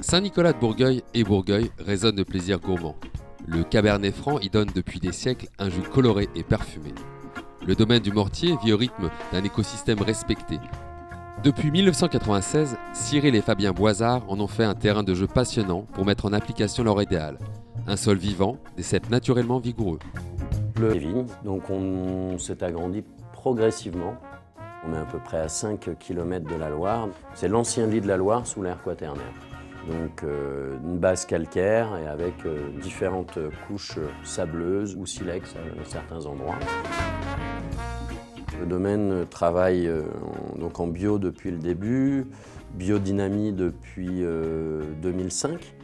Saint-Nicolas-de-Bourgueil et Bourgueil résonnent de plaisirs gourmands. Le Cabernet Franc y donne depuis des siècles un jus coloré et parfumé. Le domaine du Mortier vit au rythme d'un écosystème respecté. Depuis 1996, Cyril et Fabien Boisard en ont fait un terrain de jeu passionnant pour mettre en application leur idéal. Un sol vivant, des cèpes naturellement vigoureux. Les vignes, donc on s'est agrandi progressivement. On est à peu près à 5 km de la Loire. C'est l'ancien lit de la Loire sous l'ère quaternaire. Donc une base calcaire et avec différentes couches sableuses ou silex à certains endroits. Le domaine travaille donc en bio depuis le début, biodynamie depuis 2005.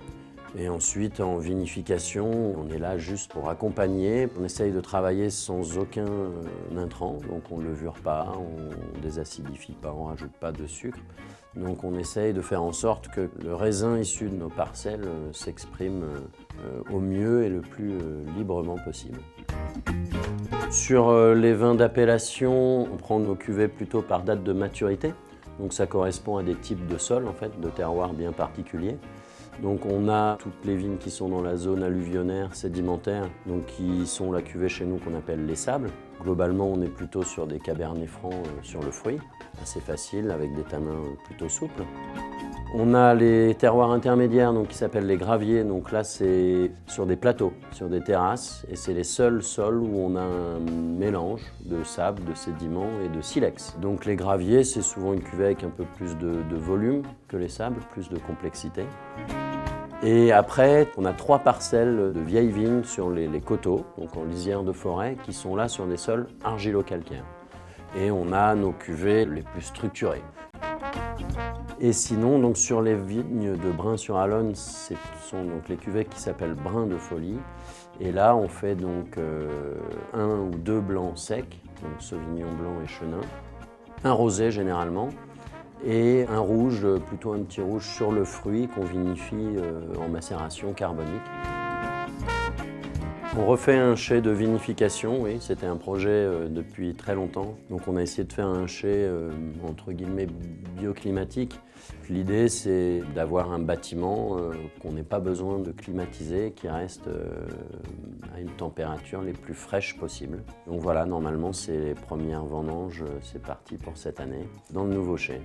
Et ensuite, en vinification, on est là juste pour accompagner. On essaye de travailler sans aucun intrant, donc on ne levure pas, on ne désacidifie pas, on ne rajoute pas de sucre. Donc on essaye de faire en sorte que le raisin issu de nos parcelles s'exprime au mieux et le plus librement possible. Sur les vins d'appellation, on prend nos cuvées plutôt par date de maturité. Donc ça correspond à des types de sols, en fait, de terroirs bien particuliers. Donc on a toutes les vignes qui sont dans la zone alluvionnaire, sédimentaire, donc qui sont la cuvée chez nous qu'on appelle les sables. Globalement, on est plutôt sur des cabernets francs sur le fruit, assez facile, avec des tanins plutôt souples. On a les terroirs intermédiaires donc, qui s'appellent les graviers, donc là c'est sur des plateaux, sur des terrasses, et c'est les seuls sols où on a un mélange de sable, de sédiments et de silex. Donc les graviers, c'est souvent une cuvée avec un peu plus de volume que les sables, plus de complexité. Et après, on a 3 parcelles de vieilles vignes sur les coteaux, donc en lisière de forêt, qui sont là sur des sols argilo-calcaires. Et on a nos cuvées les plus structurées. Et sinon, donc, sur les vignes de Brin-sur-Alonne, ce sont donc les cuvées qui s'appellent Brin de Folie. Et là, on fait donc 1 ou 2 blancs secs, donc Sauvignon blanc et Chenin, un rosé généralement, et un rouge, plutôt un petit rouge sur le fruit qu'on vinifie en macération carbonique. On refait un chai de vinification, oui, c'était un projet depuis très longtemps. Donc on a essayé de faire un chai entre guillemets bioclimatique. L'idée c'est d'avoir un bâtiment qu'on n'ait pas besoin de climatiser, qui reste à une température les plus fraîches possible. Donc voilà, normalement c'est les premières vendanges, c'est parti pour cette année, dans le nouveau chai.